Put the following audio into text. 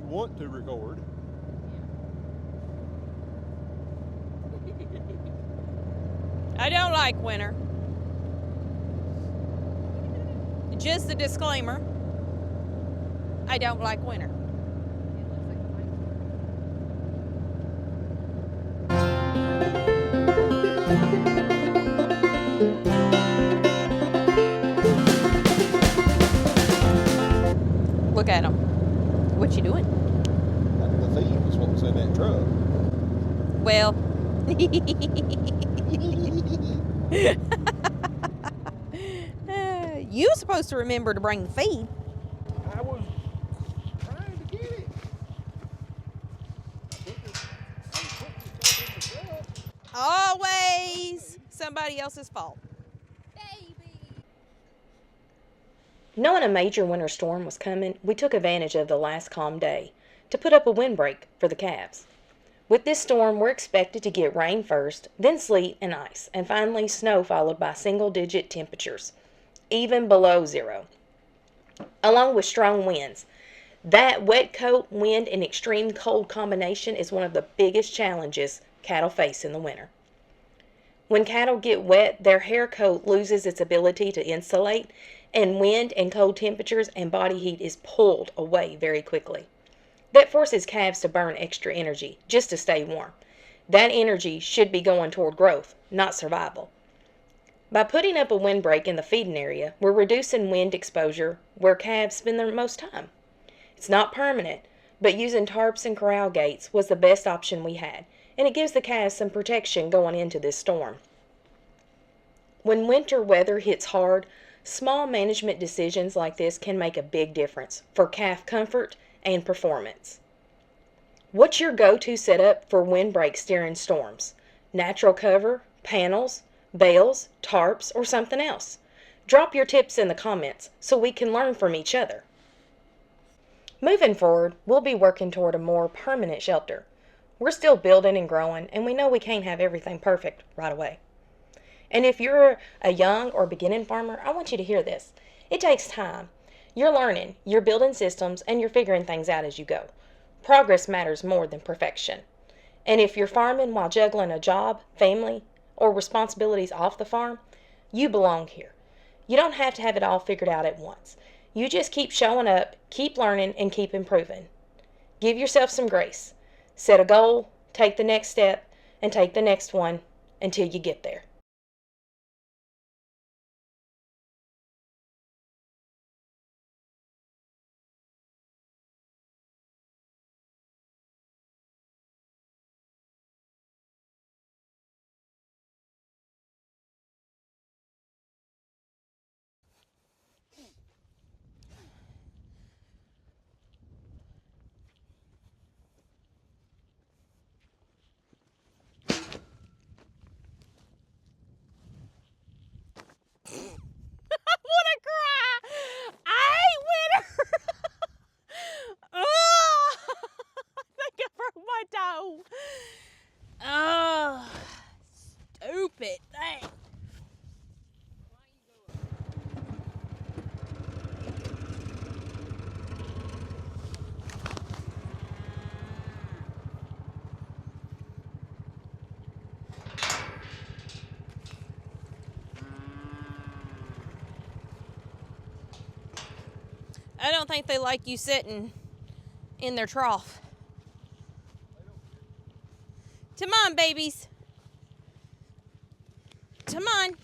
want to record. I don't like winter. Just a disclaimer. I don't like winter. Look at him. What you doing? The feed was what was in that truck. Well, you were supposed to remember to bring the feed. I was trying to get it. I was putting it in the truck. Always somebody else's fault. Knowing a major winter storm was coming, we took advantage of the last calm day to put up a windbreak for the calves. With this storm, we're expected to get rain first, then sleet and ice, and finally snow followed by single-digit temperatures, even below zero, along with strong winds. That wet coat, wind, and extreme cold combination is one of the biggest challenges cattle face in the winter. When cattle get wet, their hair coat loses its ability to insulate, and wind and cold temperatures and body heat is pulled away very quickly. That forces calves to burn extra energy just to stay warm. That energy should be going toward growth, not survival. By putting up a windbreak in the feeding area, we're reducing wind exposure where calves spend their most time. It's not permanent, but using tarps and corral gates was the best option we had, and it gives the calves some protection going into this storm. When winter weather hits hard, small management decisions like this can make a big difference for calf comfort and performance. What's your go-to setup for windbreaks during storms? Natural cover, panels, bales, tarps, or something else? Drop your tips in the comments so we can learn from each other. Moving forward, we'll be working toward a more permanent shelter. We're still building and growing, and we know we can't have everything perfect right away. And if you're a young or beginning farmer, I want you to hear this. It takes time. You're learning, you're building systems, and you're figuring things out as you go. Progress matters more than perfection. And if you're farming while juggling a job, family, or responsibilities off the farm, you belong here. You don't have to have it all figured out at once. You just keep showing up, keep learning, and keep improving. Give yourself some grace. Set a goal, take the next step, and take the next one until you get there. I want to cry. I hate winter. Oh, I think I broke my toe. Oh, stupid thing. I don't think they like you sitting in their trough. Come on, babies. Come on.